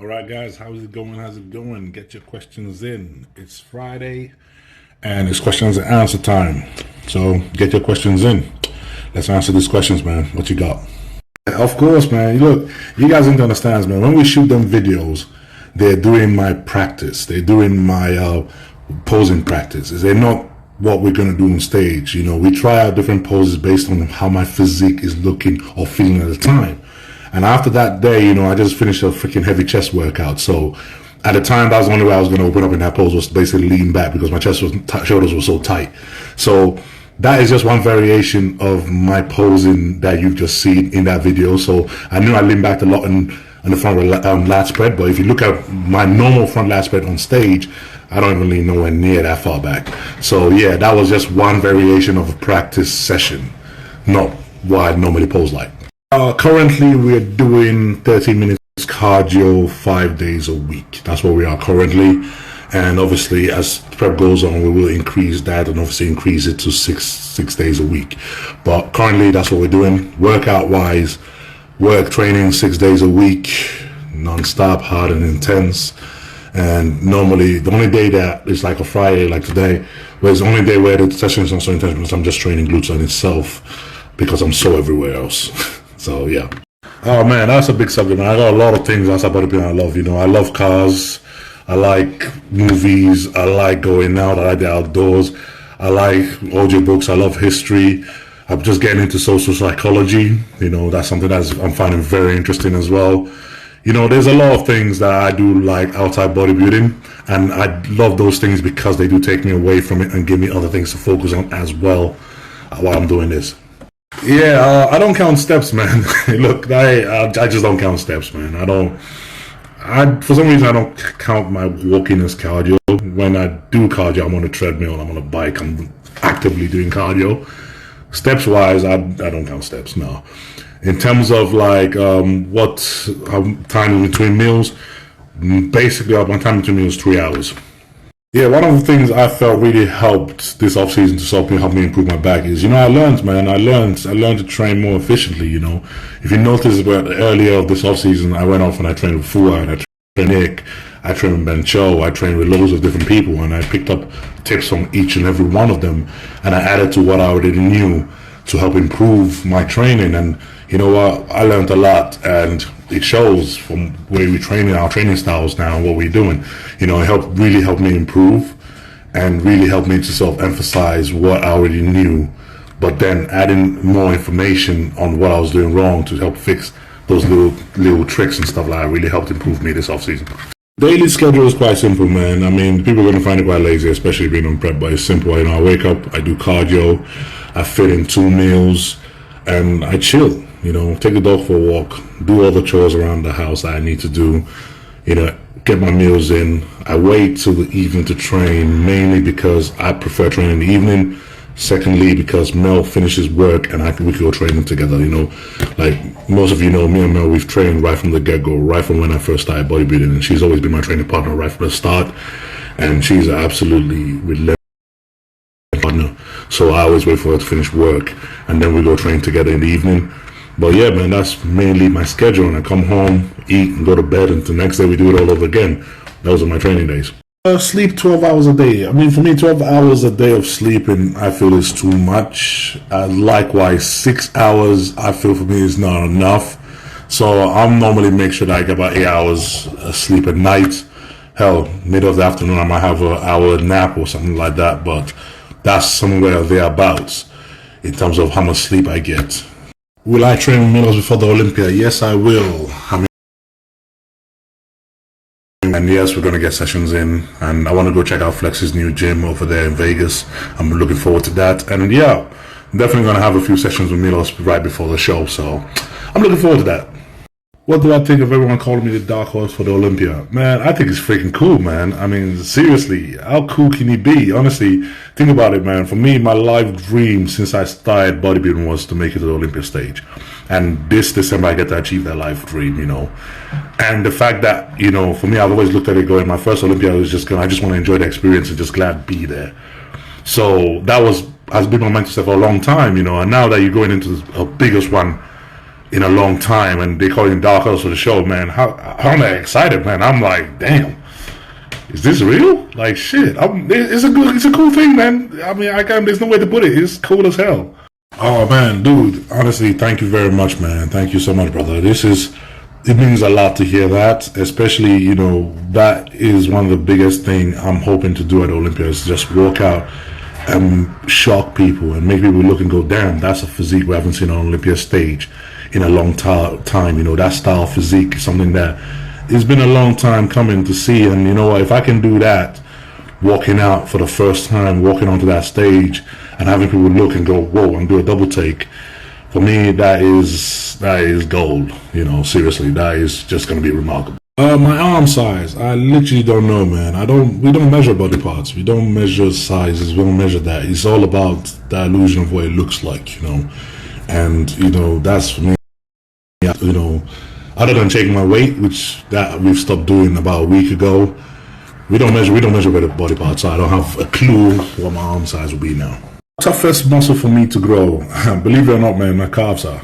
All right, guys, how's it going? How's it going? Get your questions in. It's Friday and it's questions and answer time. So get your questions in. Let's answer these questions, man. What you got? Of course, man. Look, you guys need to understand, man. When we shoot them videos, they're doing my practice. They're doing my posing practice. They're not what we're going to do on stage. We try out different poses based on how my physique is looking or feeling at the time. And after that day, I just finished a freaking heavy chest workout. So at the time, that was the only way I was going to open up in that pose, was basically lean back because my shoulders were so tight. So that is just one variation of my posing that you've just seen in that video. So I knew I leaned back a lot in the front lat spread. But if you look at my normal front lat spread on stage, I don't even lean nowhere near that far back. So yeah, that was just one variation of a practice session, not what I normally pose like. Currently, we're doing 30 minutes cardio 5 days a week. That's what we are currently. And obviously, as prep goes on, we will increase that and obviously increase it to six days a week. But currently, that's what we're doing. Workout wise, work training 6 days a week, non-stop, hard and intense. And normally, the only day that is like a Friday, like today, was the only day where the session is not so intense because I'm just training glutes on itself because I'm so everywhere else. So yeah. Oh man, that's a big subject, man. I got a lot of things outside bodybuilding I love. I love cars. I like movies. I like going out. I like the outdoors. I like audiobooks. I love history. I'm just getting into social psychology. That's something I'm finding very interesting as well. There's a lot of things that I do like outside bodybuilding, and I love those things because they do take me away from it and give me other things to focus on as well while I'm doing this. Yeah, I don't count steps, man. Look, I just don't count steps, man. For some reason, I don't count my walking as cardio. When I do cardio, I'm on a treadmill, I'm on a bike, I'm actively doing cardio. Steps wise, I don't count steps, no. In terms of like time in between meals, basically my time between meals is 3 hours. Yeah, one of the things I felt really helped this off season to help me improve my back is, I learned to train more efficiently. If you notice, earlier this off season, I went off and I trained with Fua, and I trained Nick, I trained with Ben Cho, I trained with loads of different people, and I picked up tips from each and every one of them, and I added to what I already knew to help improve my training. And you know what, I learned a lot, and it shows from where we train in our training styles now and what we're doing. It really helped me improve and really helped me to self-emphasize what I already knew, but then adding more information on what I was doing wrong to help fix those little tricks and stuff like that really helped improve me this off-season. Daily schedule is quite simple, man. I mean, people are going to find it quite lazy, especially being on prep, but it's simple. I wake up, I do cardio, I fit in 2 meals, and I chill. Take the dog for a walk, do all the chores around the house that I need to do, get my meals in. I wait till the evening to train, mainly because I prefer training in the evening. Secondly, because Mel finishes work and we can go training together. Like most of you know, me and Mel, we've trained right from the get-go, right from when I first started bodybuilding, and she's always been my training partner right from the start, and she's absolutely relentless partner. So I always wait for her to finish work, and then we go train together in the evening. But yeah, man, that's mainly my schedule. And I come home, eat, and go to bed, and the next day we do it all over again. Those are my training days. Sleep 12 hours a day. I mean, for me, 12 hours a day of sleeping, I feel is too much. Likewise, 6 hours, I feel for me is not enough. So I'm normally make sure that I get about 8 hours sleep at night. Hell, middle of the afternoon, I might have an hour nap or something like that. But that's somewhere thereabouts in terms of how much sleep I get. Will I train meals before the Olympia? Yes, I will. And yes, we're going to get sessions in. And I want to go check out Flex's new gym over there in Vegas. I'm looking forward to that. And yeah, I'm definitely going to have a few sessions with Milos right before the show. So I'm looking forward to that. What do I think of everyone calling me the dark horse for the Olympia? Man, I think it's freaking cool, man. I mean, seriously, how cool can he be? Honestly, think about it, man. For me, my life dream since I started bodybuilding was to make it to the Olympia stage. And this December, I get to achieve that life dream, And the fact that, for me, I've always looked at it going, my first Olympia was I just want to enjoy the experience and just glad to be there. So that has been my mindset for a long time, And now that you're going into a biggest one, in a long time, and they call him Dark Horse for the show, man. How am I excited, man? I'm like, damn, is this real? Like, shit, it's a cool thing, man. I mean, there's no way to put it. It's cool as hell. Oh man, dude, honestly, thank you very much, man. Thank you so much, brother. It means a lot to hear that, especially, you know, that is one of the biggest thing I'm hoping to do at Olympia, is just walk out and shock people and make people look and go, damn, that's a physique we haven't seen on Olympia stage in a long time. You know, that style of physique is something that it's been a long time coming to see. And you know what, if I can do that, walking out for the first time, walking onto that stage and having people look and go, whoa, and do a double take, for me, that is gold. You know, seriously, that is just going to be remarkable. My arm size, I literally don't know, man. We don't measure body parts. We don't measure sizes. We don't measure that. It's all about the illusion of what it looks like, you know. And, you know, that's for me, you know, other than checking my weight, which that we've stopped doing about a week ago, we don't measure body parts, so I don't have a clue what my arm size will be now. Toughest muscle for me to grow, believe it or not, man, my calves are.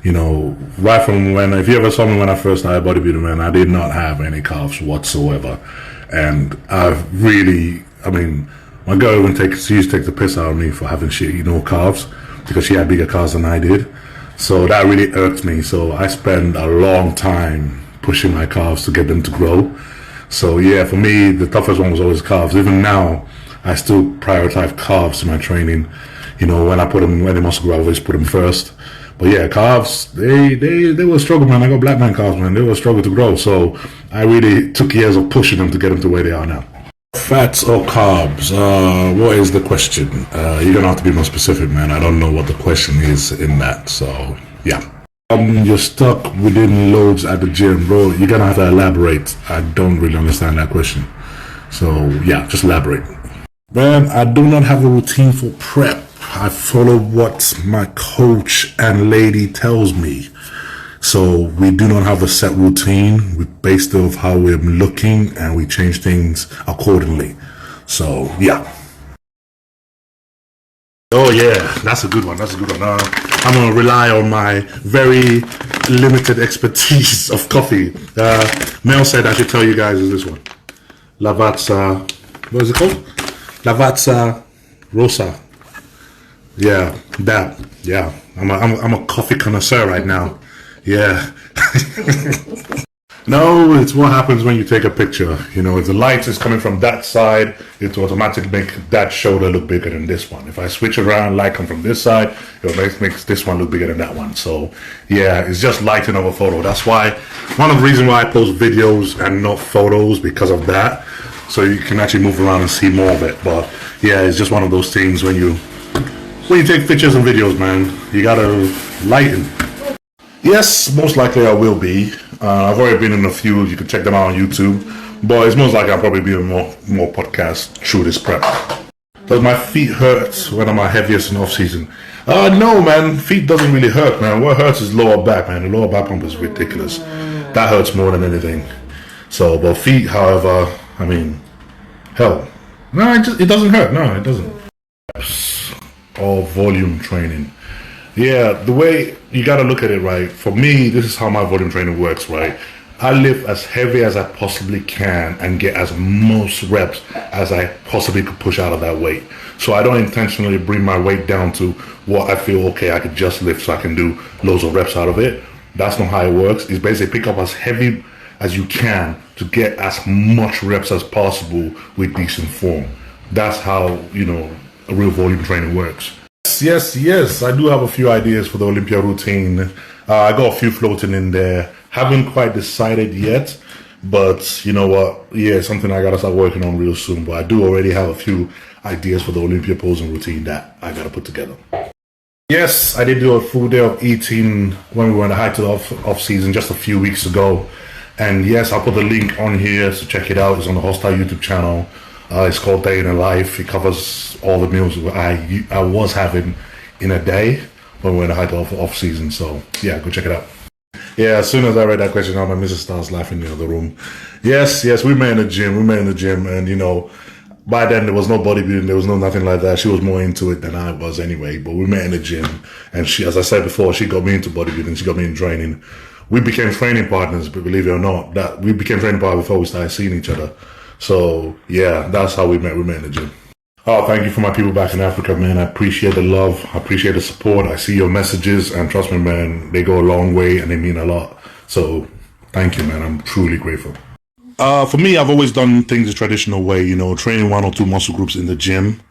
You know, right from if you ever saw me when I first started bodybuilding, man, I did not have any calves whatsoever. And my girl she used to take the piss out of me for having calves, because she had bigger calves than I did. So that really irked me. So I spent a long time pushing my calves to get them to grow. So yeah, for me, the toughest one was always calves. Even now, I still prioritize calves in my training. You know, when they muscle grow, I always put them first. But yeah, calves, they were a struggle, man. I got black man calves, man. They were a struggle to grow. So I really took years of pushing them to get them to where they are now. Fats or carbs? What is the question? You're gonna have to be more specific, man. I don't know what the question is in that. So yeah. You're stuck within loads at the gym, bro. You're gonna have to elaborate. I don't really understand that question. So yeah, just elaborate. Man, I do not have a routine for prep. I follow what my coach and lady tells me. So we do not have a set routine. We based off how we're looking, and we change things accordingly. So yeah. Oh yeah, that's a good one. I'm gonna rely on my very limited expertise of coffee. Mel said I should tell you guys is this one. Lavazza, what is it called? Lavazza Rosa. Yeah, that. Yeah, I'm a coffee connoisseur right now. Yeah. No, it's what happens when you take a picture. You know, if the light is coming from that side, it will automatically make that shoulder look bigger than this one. If I switch around, light comes from this side, it makes this one look bigger than that one. So yeah, it's just lighting of a photo. That's why, one of the reasons why I post videos and not photos, because of that. So you can actually move around and see more of it. But yeah, it's just one of those things when you take pictures and videos, man, you gotta lighten. Yes, most likely I will be. I've already been in a few. You can check them out on YouTube. But it's most likely I'll probably be in more podcasts through this prep. Does my feet hurt when I'm at heaviest in off season? No, man. Feet doesn't really hurt, man. What hurts is lower back, man. The lower back pump is ridiculous. That hurts more than anything. So, but feet, however, I mean, hell, no, it doesn't hurt. No, it doesn't. Or volume training. Yeah, the way you gotta look at it, right? For me, this is how my volume training works, right? I lift as heavy as I possibly can and get as most reps as I possibly could push out of that weight. So I don't intentionally bring my weight down to what I feel, okay, I could just lift so I can do loads of reps out of it. That's not how it works. It's basically pick up as heavy as you can to get as much reps as possible with decent form. That's how, you know, a real volume training works. Yes, I do have a few ideas for the Olympia routine. I got a few floating in there. Haven't quite decided yet, but you know what? Yeah, it's something I gotta start working on real soon. But I do already have a few ideas for the Olympia posing routine that I gotta put together. Yes, I did do a full day of eating when we were in the height of off season just a few weeks ago. And yes, I'll put the link on here, so check it out. It's on the Hostile YouTube channel. It's called Day in a Life. It covers all the meals I was having in a day when we were in the height of off season. So yeah, go check it out. Yeah, as soon as I read that question, my missus starts laughing in the other room. Yes, we met in the gym. And you know, by then there was no bodybuilding, there was no nothing like that. She was more into it than I was anyway. But we met in the gym, and she, as I said before, she got me into bodybuilding. She got me in training. We became training partners, but believe it or not, that we became training partners before we started seeing each other. So yeah, that's how we met. We met in the gym. Oh, thank you for my people back in Africa, man. I appreciate the love. I appreciate the support. I see your messages, and trust me, man, they go a long way and they mean a lot. So thank you, man. I'm truly grateful. For me, I've always done things the traditional way, you know, training 1 or 2 muscle groups in the gym.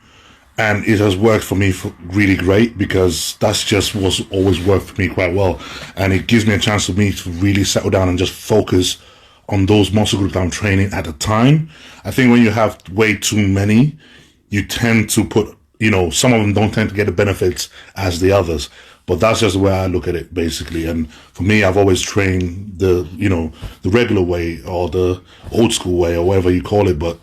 And it has worked for me really great, because that's just what's always worked for me quite well. And it gives me a chance for me to really settle down and just focus on those muscle groups I'm training at the time. I think when you have way too many, you tend to put, you know, some of them don't tend to get the benefits as the others. But that's just the way I look at it, basically. And for me, I've always trained the, you know, the regular way or the old school way or whatever you call it. But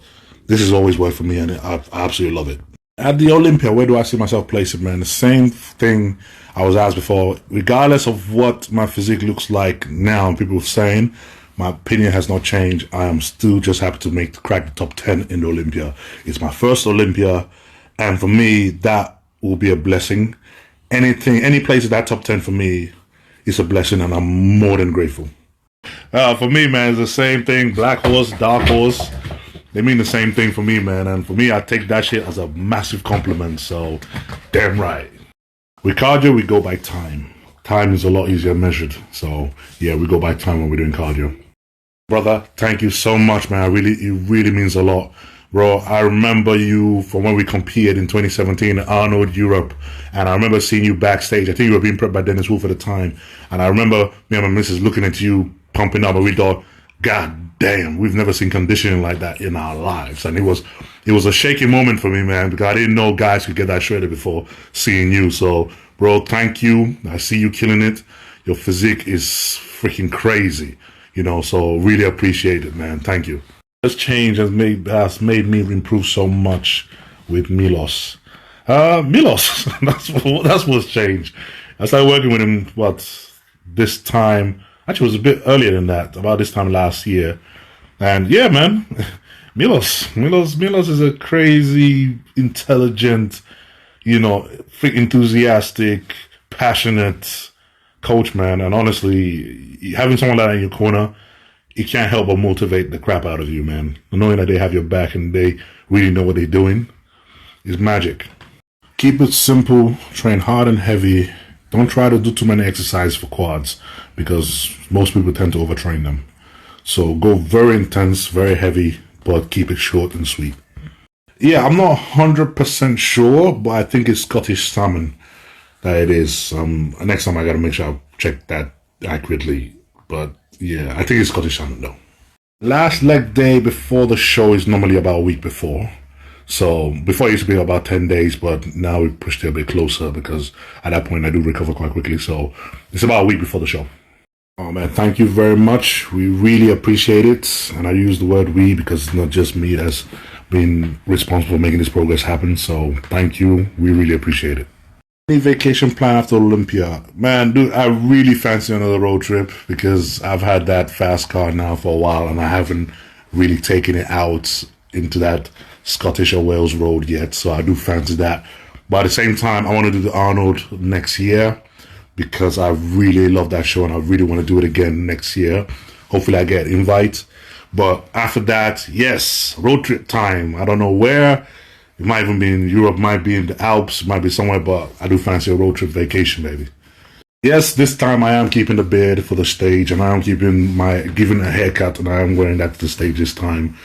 this has always worked for me, and I absolutely love it. At the Olympia, where do I see myself placing, man? The same thing I was asked before. Regardless of what my physique looks like now, people are saying, my opinion has not changed. I am still just happy to crack the top 10 in the Olympia. It's my first Olympia, and for me, that will be a blessing. Any place in that top 10 for me is a blessing, and I'm more than grateful. For me, man, it's the same thing. Black horse, dark horse, they mean the same thing for me, man. And for me, I take that shit as a massive compliment. So, damn right. With cardio, we go by time. Time is a lot easier measured. So, yeah, we go by time when we're doing cardio. Brother, thank you so much, man. It really means a lot. Bro, I remember you from when we competed in 2017 in Arnold, Europe. And I remember seeing you backstage. I think you were being prepped by Dennis Wolf at the time. And I remember me and my missus looking at you, pumping up, and we thought, God damn, we've never seen conditioning like that in our lives. And it was a shaky moment for me, man, because I didn't know guys could get that shredded before seeing you. So, bro, thank you. I see you killing it. Your physique is freaking crazy, you know, so really appreciate it, man. Thank you. This change has made me improve so much with Milos. That's what's changed. I started working with him, this time, actually it was a bit earlier than that, about this time last year. And yeah, man, Milos is a crazy, intelligent, you know, enthusiastic, passionate coach, man. And honestly, having someone like that in your corner, it can't help but motivate the crap out of you, man. Knowing that they have your back and they really know what they're doing is magic. Keep it simple, train hard and heavy. Don't try to do too many exercises for quads, because most people tend to overtrain them. So go very intense, very heavy, but keep it short and sweet. Yeah, I'm not 100% sure, but I think it's Scottish salmon that it is. Next time I gotta make sure I check that accurately. But yeah, I think it's Scottish salmon though. Last leg day before the show is normally about a week before. So before it used to be about 10 days, but now we pushed it a bit closer, because at that point I do recover quite quickly. So it's about a week before the show. Oh man, thank you very much. We really appreciate it. And I use the word we because it's not just me that's been responsible for making this progress happen. So thank you. We really appreciate it. Any vacation plan after Olympia? Man, dude, I really fancy another road trip, because I've had that fast car now for a while and I haven't really taken it out into that Scottish or Wales road yet. So I do fancy that. But at the same time, I want to do the Arnold next year, because I really love that show and I really want to do it again next year. Hopefully I get an invite. But after that, yes, road trip time. I don't know where. It might even be in Europe, might be in the Alps, might be somewhere, but I do fancy a road trip vacation, baby. Yes, this time I am keeping the beard for the stage, and I am giving a haircut, and I am wearing that to the stage this time.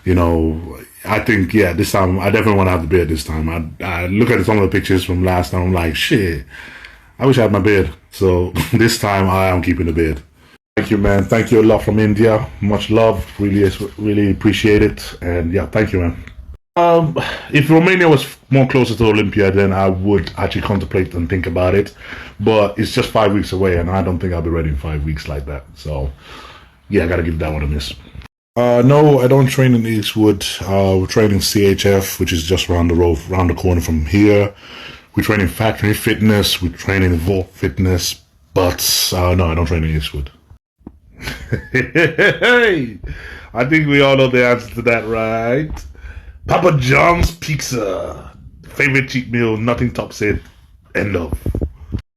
You know, I think, yeah, this time, I definitely want to have the beard this time. I look at some of the pictures from last time, I'm like, shit, I wish I had my beard. So this time I am keeping the beard. Thank you, man. Thank you a lot from India. Much love. Really appreciate it. And yeah, thank you, man. If Romania was more closer to Olympia, then I would actually contemplate and think about it. But it's just 5 weeks away, and I don't think I'll be ready in 5 weeks like that. So, yeah, I gotta give that one a miss. No, I don't train in Eastwood. We're training CHF, which is just around the corner from here. We train in Factory Fitness. We train in Vault Fitness. But no, I don't train in Eastwood. Hey, I think we all know the answer to that, right? Papa John's Pizza. Favorite cheat meal, nothing tops it. End of.